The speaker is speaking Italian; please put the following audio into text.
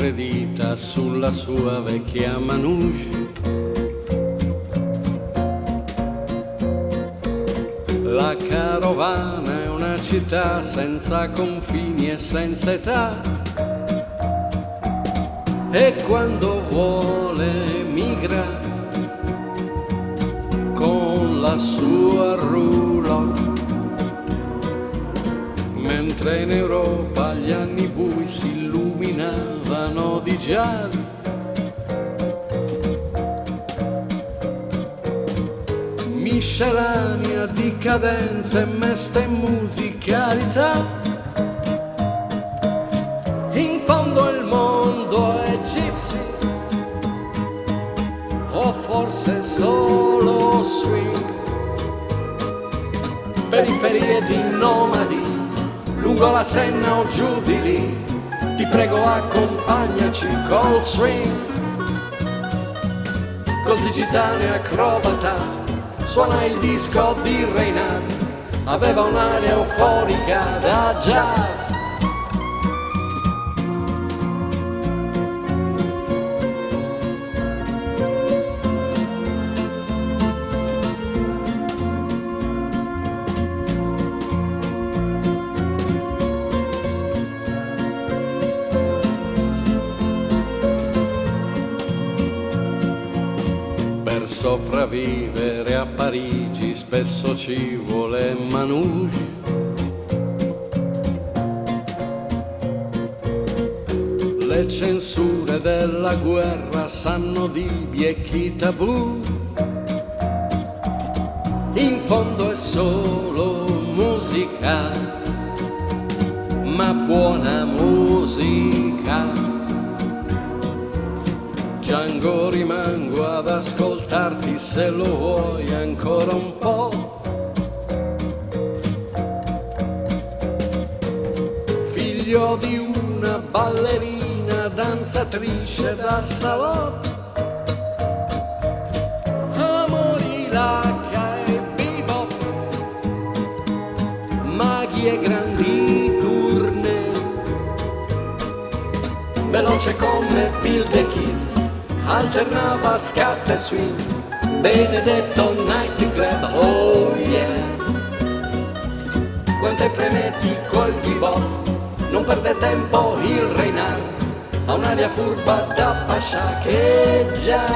le dita sulla sua vecchia manouche. La carovana è una città senza confini e senza età, e quando vuole migra con la sua roulotte, mentre in Europa gli anni bui si illuminavano di jazz. Miscellanea di cadenze, meste musicalità. In fondo il mondo è gypsy, o forse solo swing. Periferie di nomadi, lungo la Senna o giù di lì. Ti prego accompagnaci col swing. Così gitana e acrobata suona il disco di Reinhardt, aveva un'aria eufonica da jazz. Per sopravvivere a Parigi spesso ci vuole manouche. Le censure della guerra sanno di biechi tabù. In fondo è solo musica, ma buona musica. Django, rimango ad ascoltarti se lo vuoi ancora un po'. Figlio di una ballerina danzatrice da salotto, amori, lacca e bebop, maghi e grandi tournée. Veloce come Bill the Kid, alternava scat e swing, benedetto nightclub, oh yeah. Quanto è frenetico il bebop, non perde tempo il Reinhardt, ha un'aria furba da pascià che già